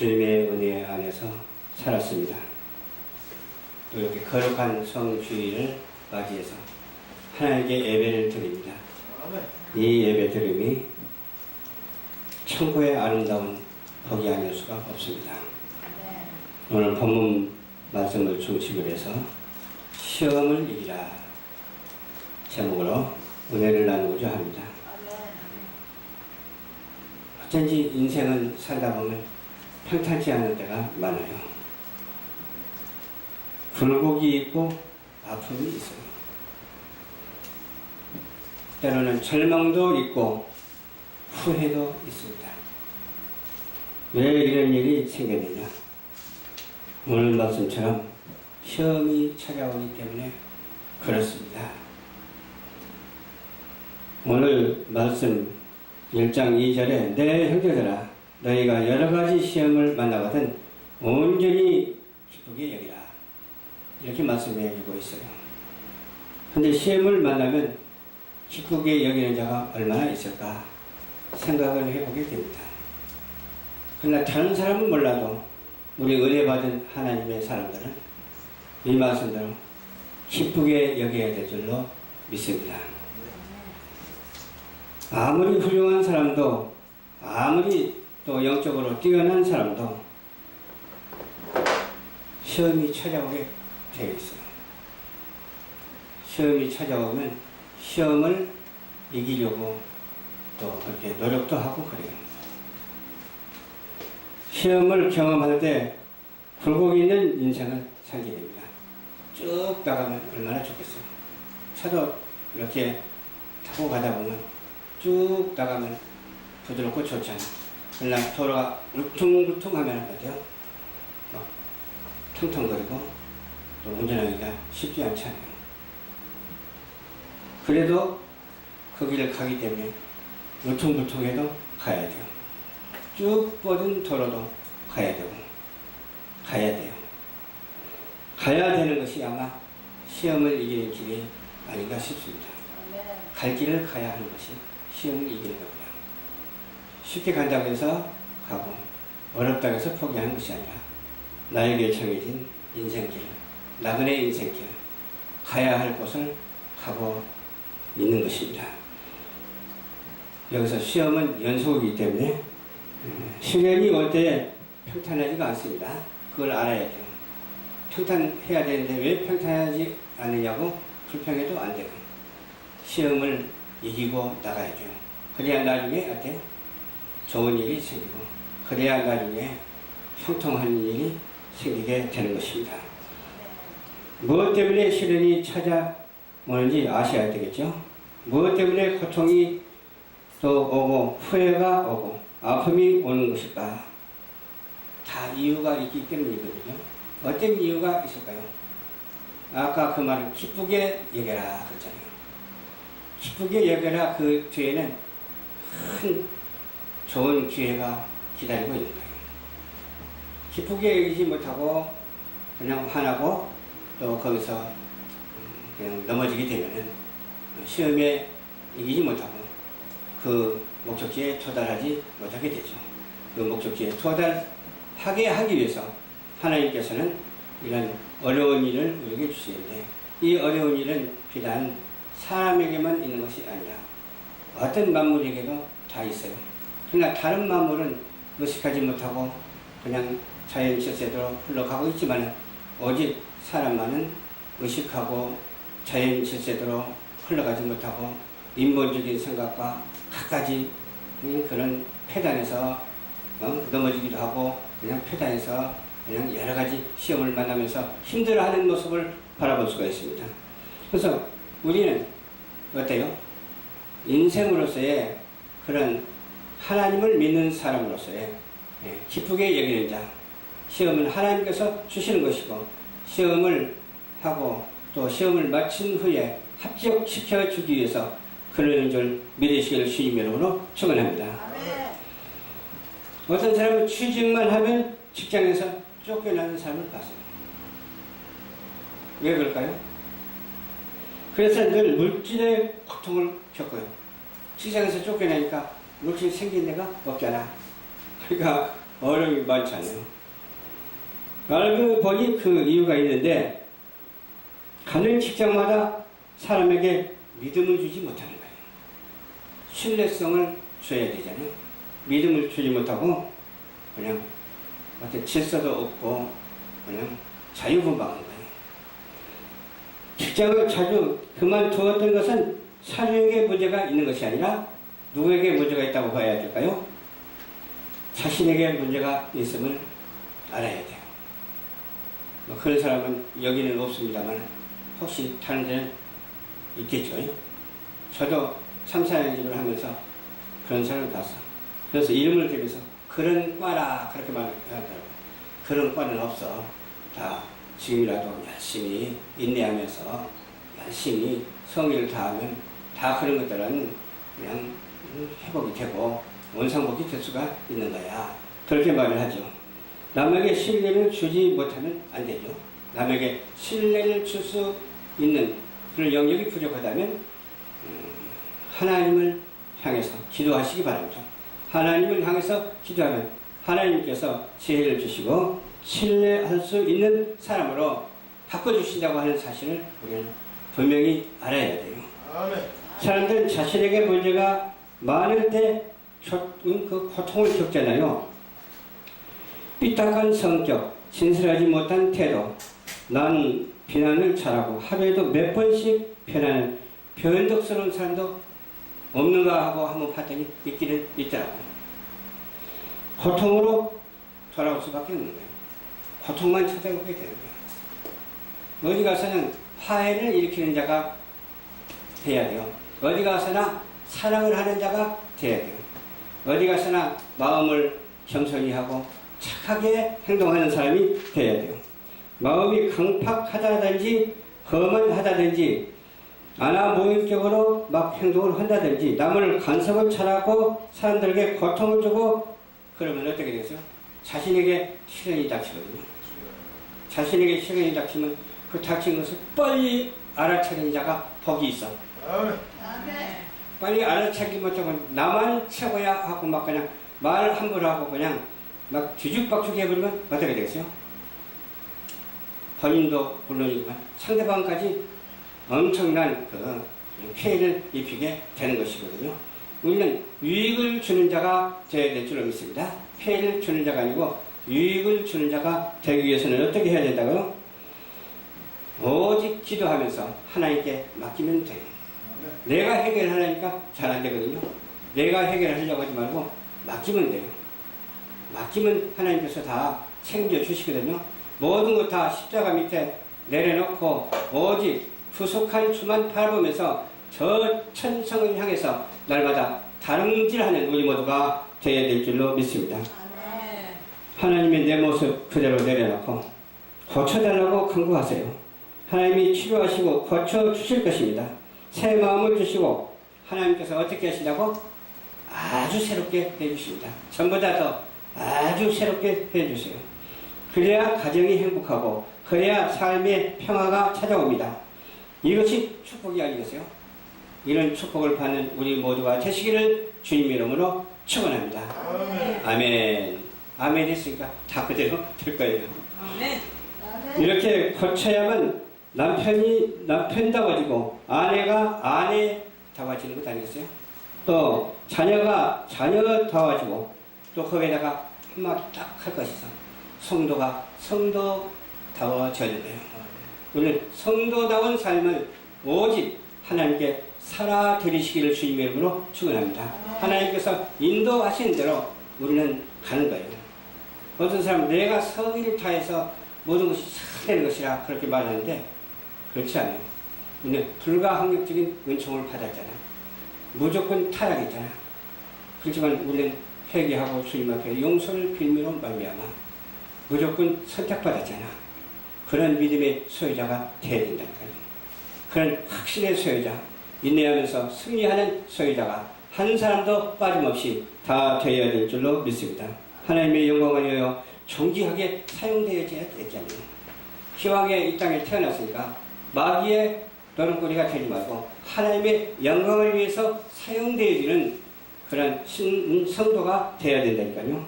주님의 은혜 안에서 살았습니다. 또 이렇게 거룩한 성주일을 맞이해서 하나님께 예배를 드립니다. 이 예배 드림이 천국의 아름다운 복이 아닐 수가 없습니다. 오늘 본문 말씀을 중심으로 해서 시험을 이기라 제목으로 은혜를 나누고자 합니다. 어쩐지 인생은 살다 보면 평탄치 않은 때가 많아요. 굴곡이 있고 아픔이 있어요. 때로는 절망도 있고 후회도 있습니다. 왜 이런 일이 생겼느냐? 오늘 말씀처럼 시험이 찾아오기 때문에 그렇습니다. 오늘 말씀 1장 2절에 내 형제들아 너희가 여러가지 시험을 만나거든 온전히 기쁘게 여기라 이렇게 말씀해 주고 있어요. 근데 시험을 만나면 기쁘게 여기는 자가 얼마나 있을까 생각을 해보게 됩니다. 그러나 다른 사람은 몰라도 우리 은혜 받은 하나님의 사람들은 이 말씀대로 기쁘게 여겨야 될 줄로 믿습니다. 아무리 훌륭한 사람도 아무리 또 영적으로 뛰어난 사람도 시험이 찾아오게 되어 있어요. 시험이 찾아오면 시험을 이기려고 또 그렇게 노력도 하고 그래요. 시험을 경험할 때 굴곡 있는 인생을 살게 됩니다. 쭉 나가면 얼마나 좋겠어요. 차도 이렇게 타고 가다 보면 쭉 나가면 부드럽고 좋잖아요. 그러나 도로가 울퉁불퉁하면 어때요? 막 텅텅거리고 또 운전하기가 쉽지 않잖아요. 그래도 그 길을 가기 때문에 울퉁불퉁해도 가야 돼요. 쭉 뻗은 도로도 가야 되고 가야 돼요. 가야 되는 것이 아마 시험을 이기는 길이 아닌가 싶습니다. 갈 길을 가야 하는 것이 시험을 이기는 겁니다. 쉽게 간다고 해서 가고 어렵다고 해서 포기하는 것이 아니라 나에게 정해진 인생길, 나그네 인생길, 가야 할 곳을 가고 있는 것입니다. 여기서 시험은 연속이기 때문에 시련이 올 때 평탄하지가 않습니다. 그걸 알아야 돼요. 평탄해야 되는데 왜 평탄하지 않느냐고 불평해도 안 돼요. 시험을 이기고 나가야죠. 그래야 나중에 어때? 좋은 일이 생기고 그래야 나중에 형통한 일이 생기게 되는 것입니다. 무엇 때문에 시련이 찾아오는지 아셔야 되겠죠. 무엇 때문에 고통이 또 오고 후회가 오고 아픔이 오는 것일까? 다 이유가 있기 때문이거든요. 어떤 이유가 있을까요? 아까 그 말은 기쁘게 여겨라 그랬잖아요. 기쁘게 여겨라 그 뒤에는 큰 좋은 기회가 기다리고 있는 거예요. 기쁘게 여기지 못하고 그냥 화나고 또 거기서 그냥 넘어지게 되면은 시험에 이기지 못하고 그 목적지에 도달하지 못하게 되죠. 그 목적지에 도달하게 하기 위해서 하나님께서는 이런 어려운 일을 우리에게 주시는데 이 어려운 일은 비단 사람에게만 있는 것이 아니라 어떤 만물에게도 다 있어요. 그러나 다른 만물은 의식하지 못하고 그냥 자연 질서대로 흘러가고 있지만 오직 사람만은 의식하고 자연 질서대로 흘러가지 못하고 인본적인 생각과 갖가지 그런 폐단에서 넘어지기도 하고 그냥 폐단에서 그냥 여러 가지 시험을 만나면서 힘들어하는 모습을 바라볼 수가 있습니다. 그래서 우리는 어때요? 인생으로서의 그런 하나님을 믿는 사람으로서의 기쁘게 여기는 자, 시험은 하나님께서 주시는 것이고 시험을 하고 또 시험을 마친 후에 합격시켜 주기 위해서 그러는 줄 믿으시기를 주님의 이름으로 축원합니다. 어떤 사람은 취직만 하면 직장에서 쫓겨나는 사람을 봤어요. 왜 그럴까요? 그래서 늘 물질의 고통을 겪어요. 직장에서 쫓겨나니까 물질이 생긴 데가 없잖아. 그러니까 어려움이 많잖아요. 알고 보니 그 이유가 있는데 가는 직장마다 사람에게 믿음을 주지 못하는 거예요. 신뢰성을 줘야 되잖아요. 믿음을 주지 못하고 그냥 어떤 질서도 없고 그냥 자유분방한 거예요. 직장을 자주 그만두었던 것은 사령에게 문제가 있는 것이 아니라 누구에게 문제가 있다고 봐야 될까요? 자신에게 문제가 있음을 알아야 돼요. 뭐 그런 사람은 여기는 없습니다만 혹시 다른 데는 있겠죠. 저도 참사의 집을 하면서 그런 사람을 봤어. 그래서 이름을 대면서 그런 과라 그렇게 말하더라고요. 그런 과는 없어. 다 지금이라도 열심히 인내하면서 열심히 성의를 다하면 다 그런 것들은 그냥 회복이 되고 원상복귀 될 수가 있는 거야. 그렇게 말을 하죠. 남에게 신뢰를 주지 못하면 안 되죠. 남에게 신뢰를 줄 수 있는 그런 영역이 부족하다면 하나님을 향해서 기도하시기 바랍니다. 하나님을 향해서 기도하면 하나님께서 지혜를 주시고 신뢰할 수 있는 사람으로 바꿔주신다고 하는 사실을 우리는 분명히 알아야 돼요. 아멘. 사람들은 자신에게 문제가 많을 때 그 고통을 겪잖아요. 삐딱한 성격, 진실하지 못한 태도, 난 비난을 잘하고 하루에도 몇 번씩 비난하는 변덕스러운 사람도 없는가 하고 한번 봤더니 있기는 있더라고요. 고통으로 돌아올 수밖에 없는 거예요. 고통만 찾아오게 되는 거예요. 어디 가서는 화해를 일으키는 자가 돼야 돼요. 어디 가서나 사랑을 하는 자가 돼야 돼요. 어디 가서나 마음을 겸손히 하고 착하게 행동하는 사람이 돼야 돼요. 마음이 강팍하다든지 거만하다든지 아나무인격으로 막 행동을 한다든지 남을 간섭을 잘하고 사람들에게 고통을 주고 그러면 어떻게 되겠어요? 자신에게 시련이 닥치거든요. 자신에게 시련이 닥치면 그 닥친 것을 빨리 알아차리는 자가 복이 있어. 빨리 알아차리지 못하고 나만 최고야 하고 막 그냥 말 함부로 하고 그냥 막 뒤죽박죽 해버리면 어떻게 되겠어요? 본인도 물론이지만 상대방까지 엄청난 그 피해를 입히게 되는 것이거든요. 우리는 유익을 주는 자가 되어야 될 줄로 믿습니다. 피해를 주는 자가 아니고 유익을 주는 자가 되기 위해서는 어떻게 해야 된다고요? 오직 기도하면서 하나님께 맡기면 돼요. 내가 해결하려니까 잘 안 되거든요. 내가 해결하려고 하지 말고 맡기면 돼요. 맡기면 하나님께서 다 책임져 주시거든요. 모든 것 다 십자가 밑에 내려놓고 오직 부족한 주만 바라보면서 저 천성을 향해서 날마다 다름질하는 우리 모두가 되어야 될 줄로 믿습니다. 하나님의 내 모습 그대로 내려놓고 고쳐달라고 간구하세요. 하나님이 치료하시고 고쳐주실 것입니다. 새 마음을 주시고 하나님께서 어떻게 하시냐고? 아주 새롭게 해주십니다. 전보다 더 아주 새롭게 해주세요. 그래야 가정이 행복하고 그래야 삶의 평화가 찾아옵니다. 이것이 축복이 아니겠어요? 이런 축복을 받는 우리 모두가 되시기를 주님 이름으로 축원합니다. 아멘. 아멘 했으니까 다 그대로 될 거예요. 아멘. 이렇게 고쳐야만 남편다워지고 아내가 아내다워지는 것 아니겠어요? 또 자녀가 자녀다워지고 또 거기에다가 한마디 딱 할 것이 있어. 성도가 성도다워져야 돼요. 우리는 성도다운 삶을 오직 하나님께 살아드리시기를 주님 이름으로 축원합니다. 하나님께서 인도하신 대로 우리는 가는 거예요. 어떤 사람은 내가 성의를 다해서 모든 것이 잘 되는 것이라 그렇게 말하는데 그렇지 않아요. 우리는 불가항력적인 은총을 받았잖아. 무조건 타락했잖아. 그렇지만 우리는 회개하고 주님 앞에 용서를 빌미로 말미암아 무조건 선택받았잖아. 그런 믿음의 소유자가 되어야 된다니까요. 그런 확신의 소유자, 인내하면서 승리하는 소유자가 한 사람도 빠짐없이 다 되어야 될 줄로 믿습니다. 하나님의 영광을 위하여 존귀하게 사용되어져야 되잖아요. 기왕에 이 땅에 태어났으니까 마귀의 노름거리가 되지 말고 하나님의 영광을 위해서 사용되어지는 그런 성도가 되어야 된다니까요.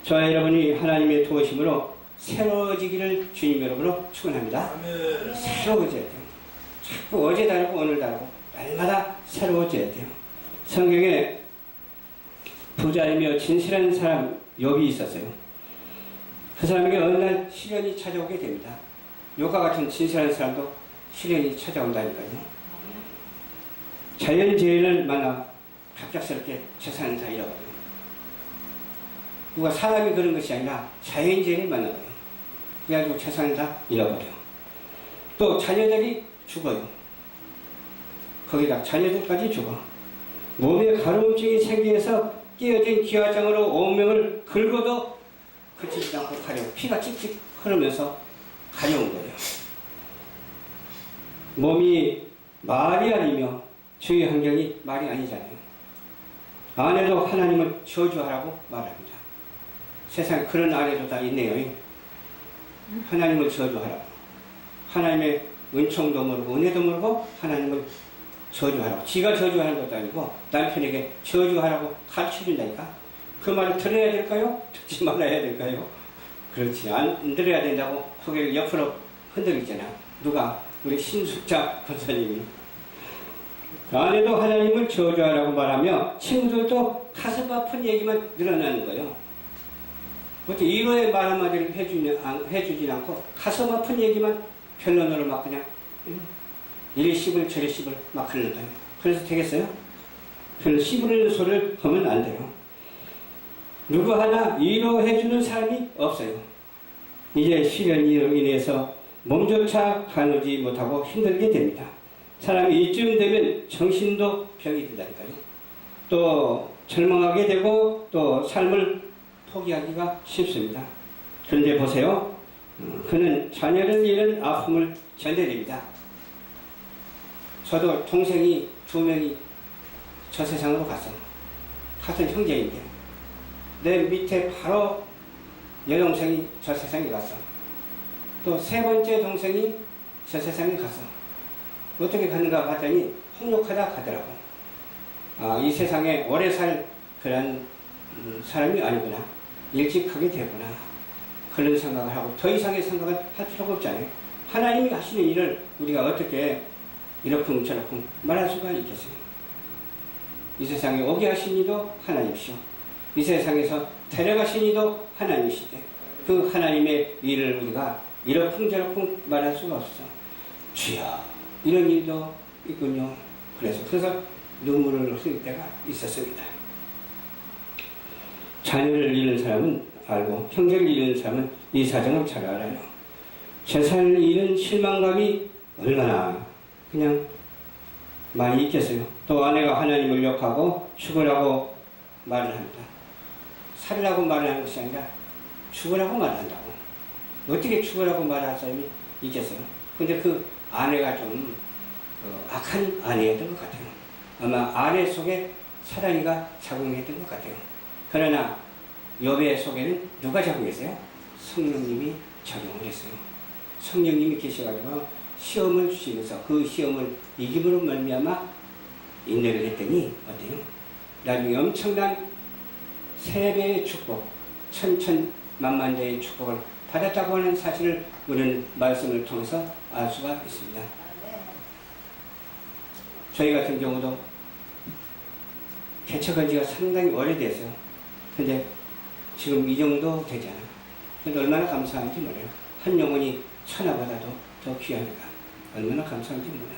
저와 여러분이 하나님의 도우심으로 새로워지기를 주님 여러분으로 축원합니다. 새로워져야 돼요. 자꾸 어제 다르고 오늘 다르고 날마다 새로워져야 돼요. 성경에 부자이며 진실한 사람 욥이 있었어요. 그 사람에게 어느 날 시련이 찾아오게 됩니다. 욥과 같은 진실한 사람도 시련이 찾아온다니까요. 자연재해를 만나 갑작스럽게 재산을 다 잃어버려요. 누가 사람이 그런 것이 아니라 자연재해를 만나요. 그래가지고 재산을 다 잃어버려요. 또 자녀들이 죽어요. 거기다 자녀들까지 죽어. 몸에 가려움증이 생겨서 끼어진 기와장으로 온몸을 긁어도 그치지 않고 가려워. 피가 칙칙 흐르면서 가려운 거예요. 몸이 말이 아니며 주위 환경이 말이 아니잖아요. 아내도 하나님을 저주하라고 말합니다. 세상에 그런 아내도 다 있네요. 하나님을 저주하라고. 하나님의 은총도 모르고 은혜도 모르고 하나님을 저주하라고. 지가 저주하는 것도 아니고 남편에게 저주하라고 가르쳐준다니까. 그 말을 들어야 될까요? 듣지 말아야 될까요? 그렇지. 안 들어야 된다고 고개를 옆으로 흔들리잖아. 누가? 우리 신숙자 권사님이. 아내도 하나님을 저주하라고 말하며 친구들도 가슴 아픈 얘기만 늘어나는 거예요. 어떻게 이거의 말 한마디를 해주진 않고 가슴 아픈 얘기만 변론으로 막 그냥 이리 씹을 저리 씹을 막 그러는데요. 그래서 되겠어요? 별 씹으려는 소리를 하면 안 돼요. 누구 하나 위로해주는 사람이 없어요. 이제 시련으로 인해서 몸조차 가누지 못하고 힘들게 됩니다. 사람이 이쯤 되면 정신도 병이 든다니까요. 또 절망하게 되고 또 삶을 포기하기가 쉽습니다. 그런데 보세요. 그는 자녀를 잃은 아픔을 견뎌냅니다. 저도 동생이 2명이 저 세상으로 갔어. 같은 형제인데 내 밑에 바로 여동생이 저 세상에 갔어. 또 3번째 동생이 저 세상에 갔어. 어떻게 갔는가 봤더니 홍역하다 가더라고. 아, 이 세상에 오래 살 그런 사람이 아니구나. 일찍 가게 되구나. 그런 생각을 하고 더 이상의 생각을 할 필요가 없잖아요. 하나님이 하시는 일을 우리가 어떻게 이러쿵저러쿵 말할 수가 있겠어요. 이 세상에 오게 하신 이도 하나님이시오. 이 세상에서 데려가신 이도 하나님이시대. 그 하나님의 일을 우리가 이러쿵저러쿵 말할 수가 없어. 주여, 이런 일도 있군요. 그래서 눈물을 흘릴 때가 있었습니다. 자녀를 잃은 사람은 알고 형제를 잃은 사람은 이 사정을 잘 알아요. 재산을 잃은 실망감이 얼마나 그냥 많이 있겠어요. 또 아내가 하나님을 욕하고 죽으라고 말을 합니다. 살으라고 말을 하는 것이 아니라 죽으라고 말한다고. 어떻게 죽으라고 말할 사람이 있겠어요? 근데 그 아내가 좀 악한 아내였던 것 같아요. 아마 아내 속에 사단이가 작용했던 것 같아요. 그러나 욥의 속에는 누가 작용했어요? 성령님이 작용을 했어요. 성령님이 계셔가지고 시험을 주시면서 그 시험을 이김으로 말미암아 인내를 했더니 어때요? 나중에 엄청난 3배의 축복, 천천만만대의 축복을 받았다고 하는 사실을 우리는 말씀을 통해서 알 수가 있습니다. 저희 같은 경우도 개척한 지가 상당히 오래됐어요. 근데 지금 이 정도 되잖아요. 근데 얼마나 감사한지 몰라요. 한 영혼이 천하보다도 더 귀하니까 얼마나 감사한지 몰라요.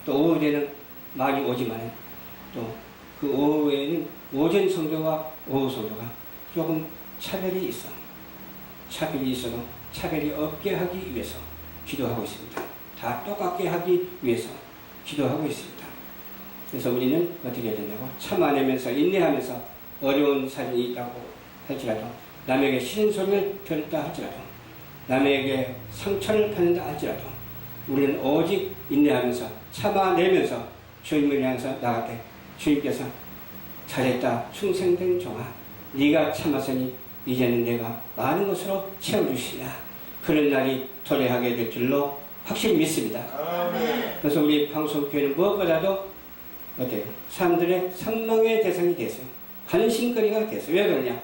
또 오후에는 많이 오지만 또 그 오후에는 오전 성도와 오후 성도가 조금 차별이 있어. 차별이 있어도 차별이 없게 하기 위해서 기도하고 있습니다. 다 똑같게 하기 위해서 기도하고 있습니다. 그래서 우리는 어떻게 해야 된다고? 참아내면서 인내하면서 어려운 사정이 있다고 할지라도 남에게 싫은 소리를 들었다 할지라도 남에게 상처를 받는다 할지라도 우리는 오직 인내하면서 참아내면서 주님을 향해서 나갈 때 주님께서 잘했다 충성된 종아 네가 참았으니 이제는 내가 많은 것으로 채워주시라. 그런 날이 도래하게 될 줄로 확실히 믿습니다. 아멘. 그래서 우리 방송교회는 무엇보다도 어때요? 사람들의 선망의 대상이 됐어요. 관심거리가 됐어요. 왜 그러냐?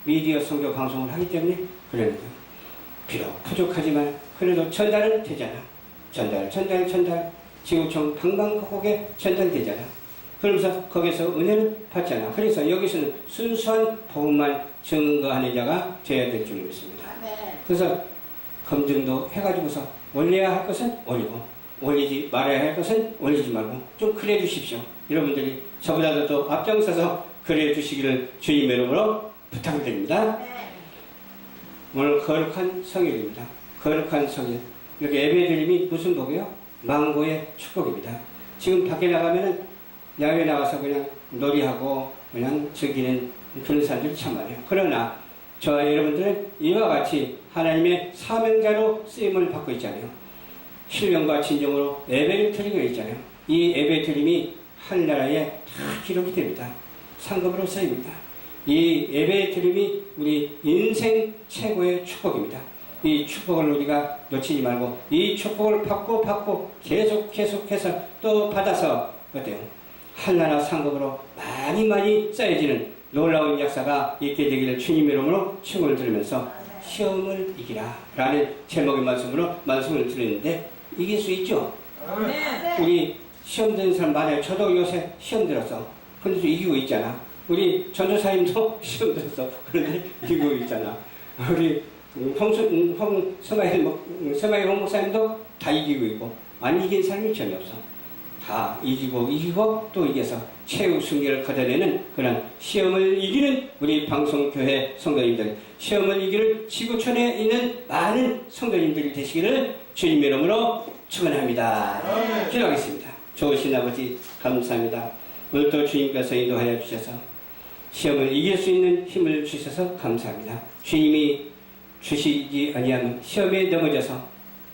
미디어 선교 방송을 하기 때문에 그러는 거예요. 비록 부족하지만 그래도 전달은 되잖아. 전달. 지구촌 방방곡곡에 전달되잖아. 그러면서 거기서 은혜를 받잖아. 그래서 여기서는 순수한 복음만 증거하는 자가 되어야 될 줄 믿습니다. 그래서 검증도 해가지고서 올려야 할 것은 올리고 올리지 말아야 할 것은 올리지 말고 좀 그래 주십시오. 여러분들이 저보다도 또 앞장서서 그래 주시기를 주님의 이름으로 부탁을 드립니다. 오늘 거룩한 성일입니다. 거룩한 성일. 이렇게 예배드림이 무슨 복이요? 망고의 축복입니다. 지금 밖에 나가면은 야외 나가서 그냥 놀이하고 그냥 즐기는 그런 사람들이 참 많아요. 그러나 저와 여러분들은 이와 같이 하나님의 사명자로 쓰임을 받고 있잖아요. 신령과 진정으로 예배를 드리고 있잖아요. 이 예배 드림이 하늘나라에 다 기록이 됩니다. 상급으로 쓰입니다. 이 예배 드림이 우리 인생 최고의 축복입니다. 이 축복을 우리가 놓치지 말고 이 축복을 받고 계속해서 또 받아서 어때요? 하늘나라 상급으로 많이 쌓여지는 놀라운 역사가 있게 되기를 주님의 이름으로 축원을 드리면서 시험을 이기라 라는 제목의 말씀을 드리는데 이길 수 있죠? 우리 시험 드는 사람 많아요. 저도 요새 시험 들었어. 근데도 이기고 있잖아. 우리 전도사님도 시험 들었어. 그런데 이기고 있잖아. 우리 서마일 목사님도 다 이기고 있고 안 이긴 사람이 전혀 없어. 다 이기고 또 이겨서 최후 승리를 거둬내는 그런 시험을 이기는 우리 방송교회 성도님들, 시험을 이기는 지구촌에 있는 많은 성도님들이 되시기를 주님의 이름으로 축원합니다. 기도하겠습니다. 좋으신 아버지 감사합니다. 오늘도 주님께서 인도하여 주셔서 시험을 이길 수 있는 힘을 주셔서 감사합니다. 주님이 주시지 아니하면 시험에 넘어져서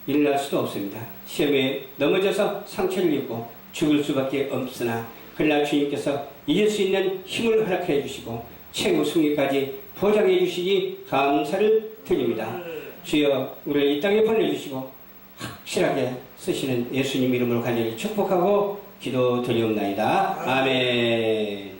일어날 수도 없습니다. 시험에 넘어져서 상처를 입고 죽을 수밖에 없으나 그러나 주님께서 이길 수 있는 힘을 허락해 주시고 최후 승리까지 보장해 주시기 감사를 드립니다. 주여 우리를 이 땅에 보내주시고 확실하게 쓰시는 예수님 이름으로 간절히 축복하고 기도드리옵나이다. 아멘.